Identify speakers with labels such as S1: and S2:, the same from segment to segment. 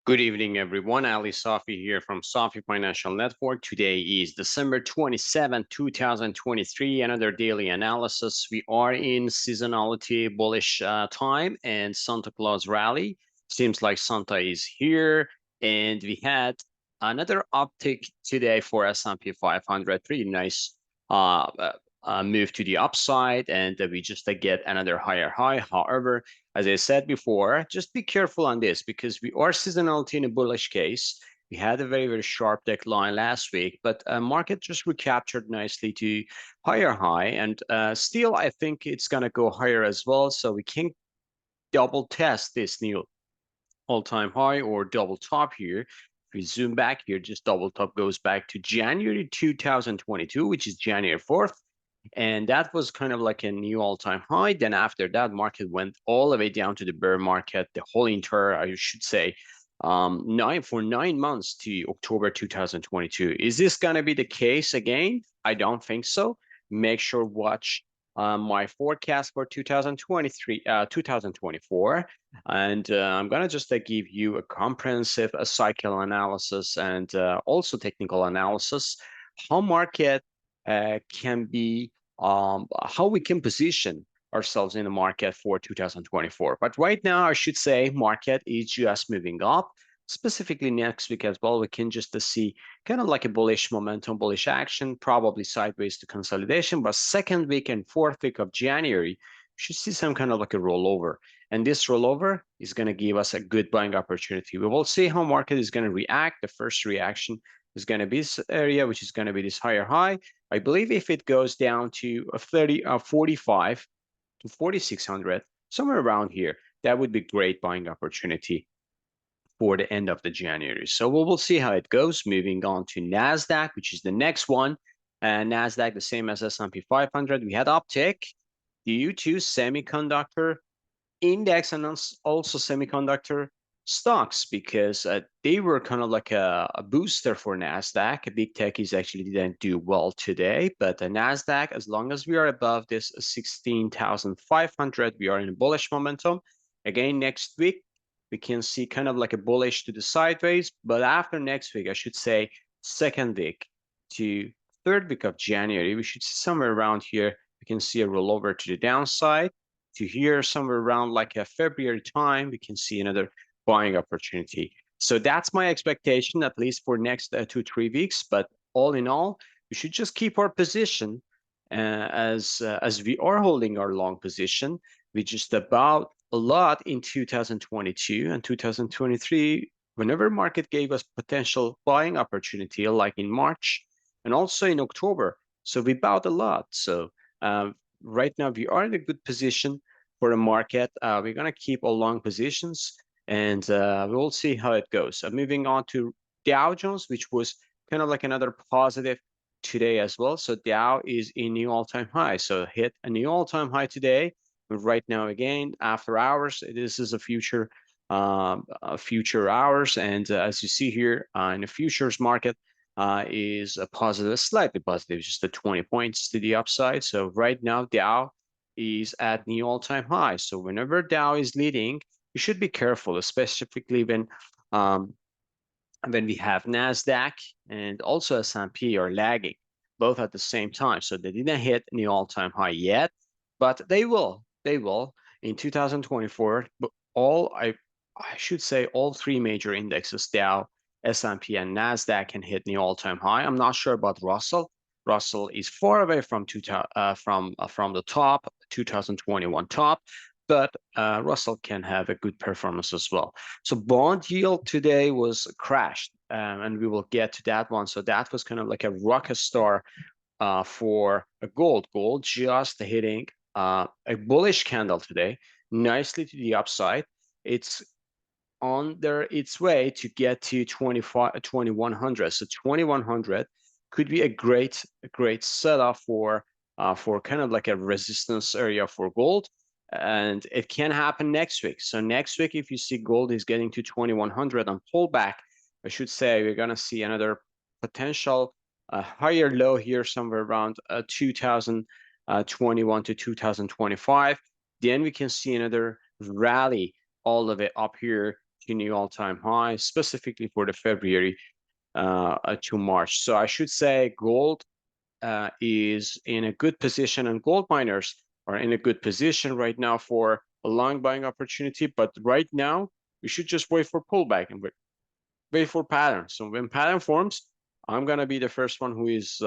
S1: Good evening, everyone. Ali Safi here from Safi Financial Network. Today is December 27, 2023, another daily analysis. We are in seasonality bullish time and Santa Claus rally. Seems like Santa is here. And we had another uptick today for S&P 500. Pretty nice move to the upside. And we just get another higher high. However, as I said before, just be careful on this because we are seasonality in a bullish case. We had a very, very sharp decline last week, but market just recaptured nicely to higher high. And still, I think it's going to go higher as well. So we can double test this new all-time high or double top here. If we zoom back here, just double top goes back to January 2022, which is January 4th. And that was kind of like a new all-time high. Then after that, market went all the way down to the bear market, the whole entire, I should say, 9 months to October 2022. Is this going to be the case again? I don't think so. Make sure watch my forecast for 2024, and I'm gonna just give you a comprehensive cycle analysis and also technical analysis, how market can be, how we can position ourselves in the market for 2024. But right now, I should say market is just moving up. Specifically next week as well, we can just see kind of like a bullish momentum, bullish action, probably sideways to consolidation. But second week and fourth week of January, we should see some kind of like a rollover. And this rollover is going to give us a good buying opportunity. We will see how market is going to react. The first reaction is going to be this area, which is going to be this higher high. I believe if it goes down to 45 to 4,600, somewhere around here, that would be great buying opportunity for the end of the January. So we will see how it goes. Moving on to Nasdaq, which is the next one. And Nasdaq, the same as S&P 500, we had uptick due to semiconductor index and also semiconductor stocks because they were kind of like a booster for Nasdaq. Big tech is actually didn't do well today, but the Nasdaq, as long as we are above this 16,500, we are in a bullish momentum. Again, next week we can see kind of like a bullish to the sideways, but after next week, I should say second week to third week of January, we should see somewhere around here. We can see a rollover to the downside. To here, somewhere around like a February time, we can see another buying opportunity. So that's my expectation, at least for next 2-3 weeks. But all in all, we should just keep our position as we are holding our long position. We just about a lot in 2022 and 2023. Whenever market gave us potential buying opportunity, like in March and also in October, so we bought a lot. So right now we are in a good position for the market. We're going to keep all long positions and we'll see how it goes. Moving on to Dow Jones, which was kind of like another positive today as well. So Dow is in new all-time high. So hit a new all-time high today. But right now, again, after hours, this is a future hours. And as you see here in the futures market, is a positive, slightly positive, just a 20 points to the upside. So right now, Dow is at new all-time high. So whenever Dow is leading, you should be careful, specifically when we have Nasdaq and also S&P are lagging, both at the same time. So they didn't hit new all-time high yet, but they will. They will in 2024. But I should say all three major indexes, Dow, S&P, and Nasdaq, can hit new all-time high. I'm not sure about Russell. Russell is far away from the top 2021 top, but Russell can have a good performance as well. So bond yield today was crashed, and we will get to that one. So that was kind of like a rocket star for a gold. Gold just hitting a bullish candle today, nicely to the upside. It's on its way to get to 2100. So 2100 could be a great setup for kind of like a resistance area for gold. And it can happen next week. So next week, if you see gold is getting to 2100 on pullback, I should say we're going to see another potential higher low here, somewhere around 2021 to 2025. Then we can see another rally all the way up here to new all-time high, specifically for the February to March. So I should say gold is in a good position, and gold miners are in a good position right now for a long buying opportunity. But right now, we should just wait for pullback and wait for patterns. So when pattern forms, I'm gonna be the first one who is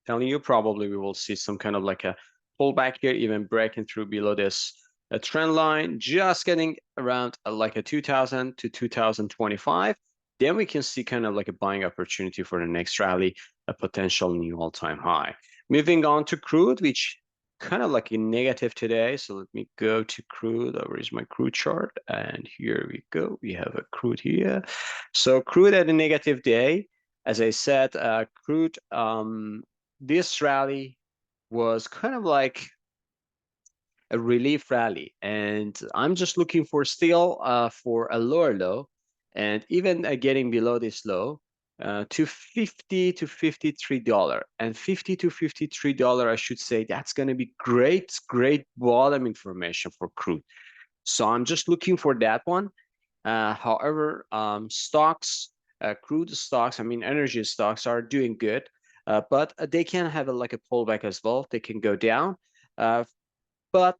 S1: telling you probably we will see some kind of like a pullback here, even breaking through below this trend line, just getting around like a 2000 to 2025. Then we can see kind of like a buying opportunity for the next rally, a potential new all-time high. Moving on to crude, which kind of like a negative today. So let me go to crude. Where is my crude chart? And here we go. We have a crude here. So crude at a negative day. As I said, crude this rally was kind of like a relief rally, and I'm just looking for still for a lower low, and even getting below this low to 50 to $53, and 50 to $53, I should say, that's going to be great bottom information for crude. So I'm just looking for that one. However, stocks, crude stocks, I mean energy stocks are doing good, but they can have like a pullback as well. They can go down, but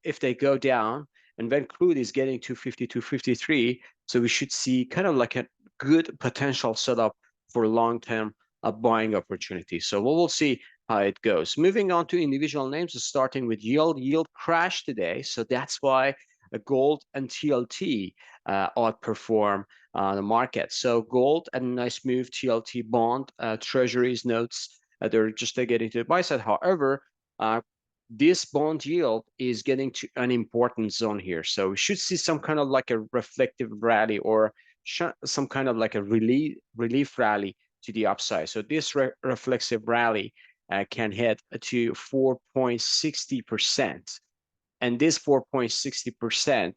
S1: if they go down, and when crude is getting to 50 to 53, so we should see kind of like a good potential setup for long-term buying opportunity. So we'll see how it goes. Moving on to individual names, starting with yield. Yield crashed today, so that's why gold and TLT outperform the market. So gold and a nice move, TLT bond, treasuries, notes, they're just getting to the buy side. However, this bond yield is getting to an important zone here. So we should see some kind of like a reflective rally, or some kind of like a relief rally to the upside. So this reflexive rally can head to 4.60%. And this 4.60%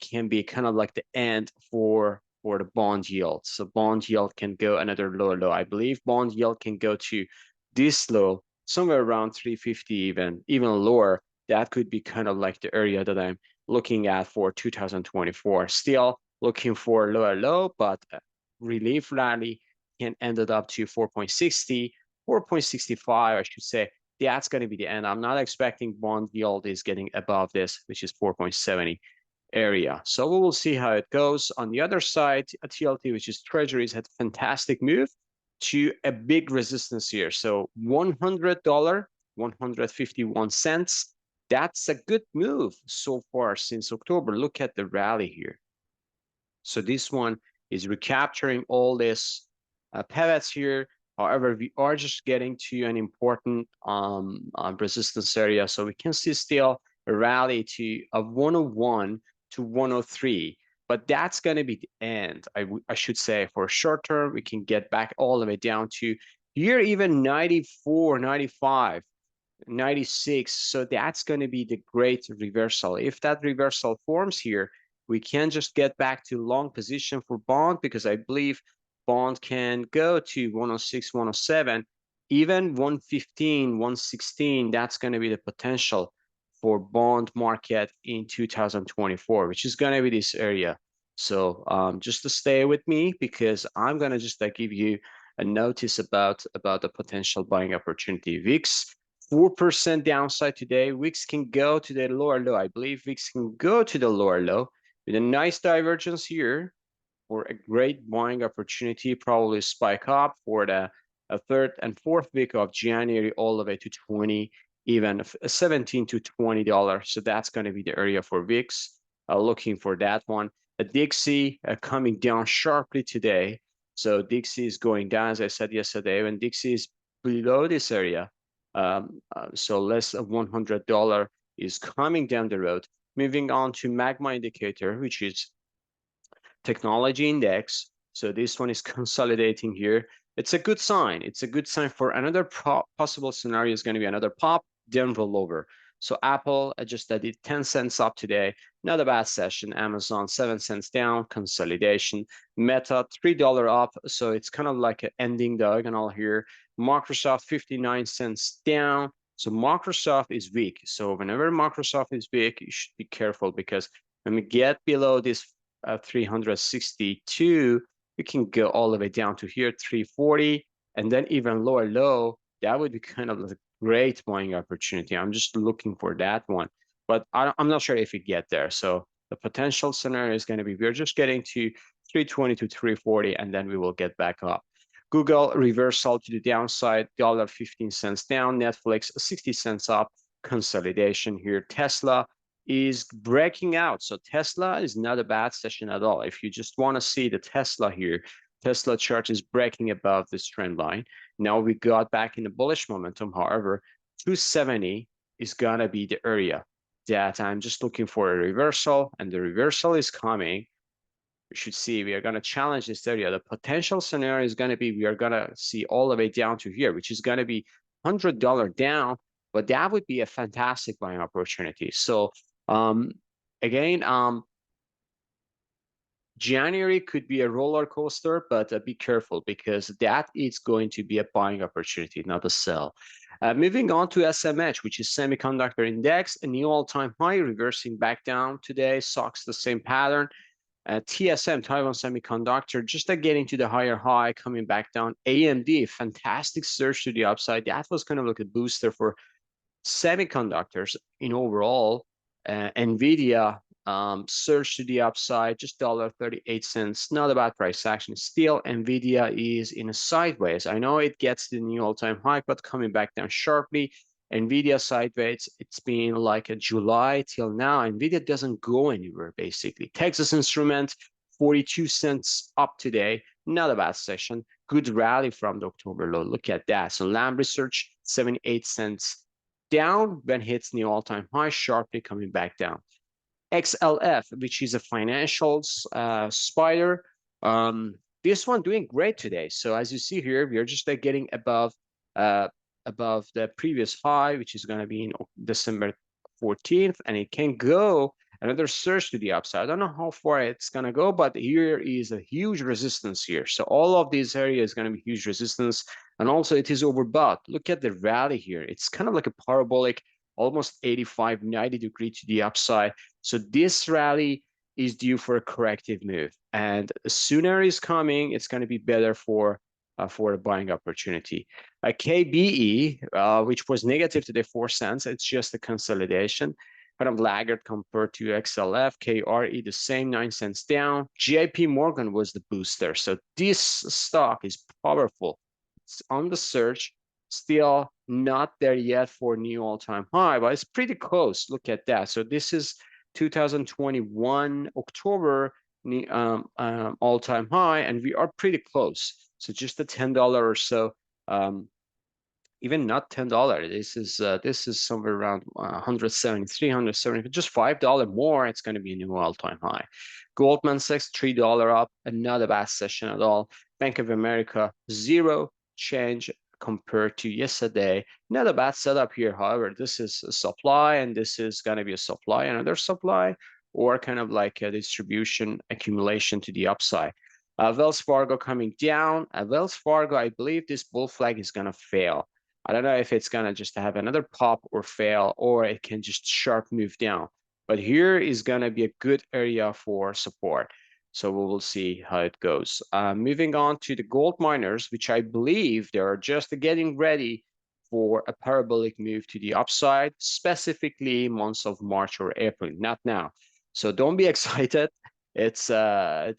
S1: can be kind of like the end for the bond yield. So bond yield can go another lower low. I believe bond yield can go to this low, somewhere around 350, even lower. That could be kind of like the area that I'm looking at for 2024. Still looking for lower low, but relief rally can end it up to 4.60, 4.65, I should say. That's going to be the end. I'm not expecting bond yield is getting above this, which is 4.70 area. So we will see how it goes. On the other side, a TLT, which is treasuries, had a fantastic move to a big resistance here. So $100, 151 cents. That's a good move so far since October. Look at the rally here. So this one is recapturing all this pivots here. However, we are just getting to an important resistance area. So we can see still a rally to a 101 to 103. But that's going to be the end, I should say. For short term, we can get back all the way down to here, even 94, 95. 96. So that's going to be the great reversal. If that reversal forms here, we can just get back to long position for bond, because I believe bond can go to 106, 107, even 115, 116. That's going to be the potential for bond market in 2024, which is going to be this area. So just to stay with me, because I'm going to just give you a notice about the potential buying opportunity. VIX 4% downside today. VIX can go to the lower low. I believe VIX can go to the lower low with a nice divergence here for a great buying opportunity, probably spike up for the third and fourth week of January, all the way to 20, even 17 to $20. So that's going to be the area for VIX. Looking for that one. A Dixie coming down sharply today. So Dixie is going down, as I said yesterday, when Dixie is below this area. So less than $100 is coming down the road. Moving on to magma indicator, which is technology index. So this one is consolidating here. It's a good sign. It's a good sign for another possible scenario is going to be another pop, then roll over. So Apple just did 10 cents up today. Not a bad session. Amazon 7 cents down, consolidation. Meta $3 up. So it's kind of like an ending diagonal here. Microsoft 59 cents down. So Microsoft is weak. So whenever Microsoft is weak, you should be careful, because When we get below this 362, we can go all the way down to here, 340, and then even lower low. That would be kind of a great buying opportunity. I'm just looking for that one, but I'm not sure if we get there. So the potential scenario is going to be we're just getting to 320 to 340, and then we will get back up. Google reversal to the downside, $1.15 down. Netflix 60 cents up. Consolidation here. Tesla is breaking out. So Tesla is not a bad session at all. If you just want to see the Tesla here, Tesla chart is breaking above this trend line. Now we got back in the bullish momentum. However, 270 is going to be the area that I'm just looking for a reversal, and the reversal is coming. We should see we are going to challenge this area. The potential scenario is going to be we are going to see all the way down to here, which is going to be $100 down, but that would be a fantastic buying opportunity. So again, January could be a roller coaster, but be careful because that is going to be a buying opportunity, not a sell. Moving on to SMH, which is semiconductor index, a new all-time high, reversing back down today. SOX the same pattern. TSM, Taiwan Semiconductor, just getting to the higher high, coming back down. AMD, fantastic surge to the upside. That was kind of like a booster for semiconductors in overall. NVIDIA surge to the upside, just $1.38. Not a bad price action. Still, NVIDIA is in a sideways. I know it gets the new all-time high, but coming back down sharply. NVIDIA sideways, it's been like a July till now. NVIDIA doesn't go anywhere, basically. Texas Instruments, 42 cents up today. Not a bad session. Good rally from the October low. Look at that. So Lam Research, 78 cents down when hits new all-time high, sharply coming back down. XLF, which is a financials spider. This one doing great today. So as you see here, we are just getting above the previous high, which is going to be in December 14th, and it can go another surge to the upside. I don't know how far it's going to go, but here is a huge resistance here. So all of these areas is going to be huge resistance, and also it is overbought. Look at the rally here. It's kind of like a parabolic, almost 85, 90 degree to the upside. So this rally is due for a corrective move, and sooner is coming, it's going to be better for a buying opportunity. KBE, which was negative today, 4 cents, it's just a consolidation, kind of laggard compared to XLF. KRE, the same, 9 cents down. JP Morgan was the booster. So this stock is powerful. It's on the surge, still not there yet for new all-time high, but it's pretty close. Look at that. So this is 2021 October all-time high, and we are pretty close. So just a $10 or so, even not $10. This is somewhere around 170, 370, just $5 more. It's going to be a new all-time high. Goldman Sachs, $3 up, not a bad session at all. Bank of America, 0 change compared to yesterday. Not a bad setup here. However, this is a supply, and this is going to be a supply, another supply, or kind of like a distribution accumulation to the upside. Wells Fargo coming down. Wells Fargo, I believe this bull flag is going to fail. I don't know if it's going to just have another pop or fail, or it can just sharp move down. But here is going to be a good area for support. So we will see how it goes. Moving on to the gold miners, which I believe they are just getting ready for a parabolic move to the upside, specifically months of March or April, not now. So don't be excited. It's the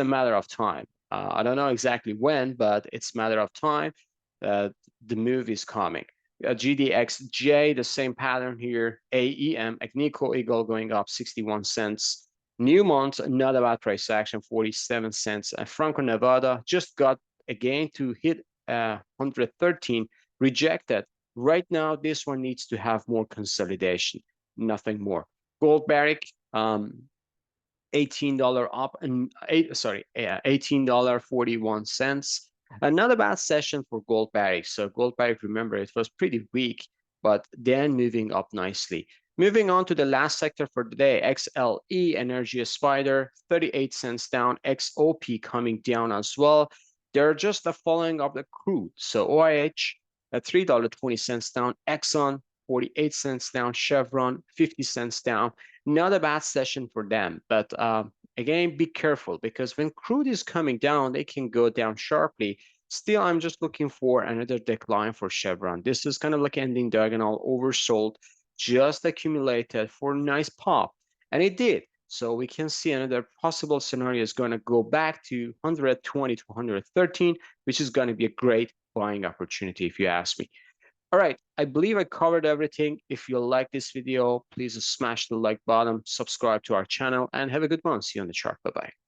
S1: matter of time. I don't know exactly when, but it's matter of time. The move is coming. GDXJ, the same pattern here. AEM, Agnico Eagle going up 61 cents. Newmont, not a bad price action, 47 cents. Franco-Nevada just got again to hit 113, rejected. Right now, this one needs to have more consolidation, nothing more. Gold Barrick, $18 up, and $18.41. Not a bad session for Gold Barrick. So Gold Barrick, remember, it was pretty weak, but then moving up nicely. Moving on to the last sector for today, XLE, Energy Spider, 38 cents down. XOP coming down as well. They're just the following of the crude. So OIH at $3.20 down. Exxon 48 cents down. Chevron, 50 cents down. Not a bad session for them, but again, be careful because when crude is coming down, they can go down sharply. Still, I'm just looking for another decline for Chevron. This is kind of like ending diagonal, oversold, just accumulated for a nice pop, and it did. So we can see another possible scenario is going to go back to 120 to 113, which is going to be a great buying opportunity if you ask me. All right, I believe I covered everything. If you like this video, please smash the like button, subscribe to our channel, and have a good one. See you on the chart. Bye-bye.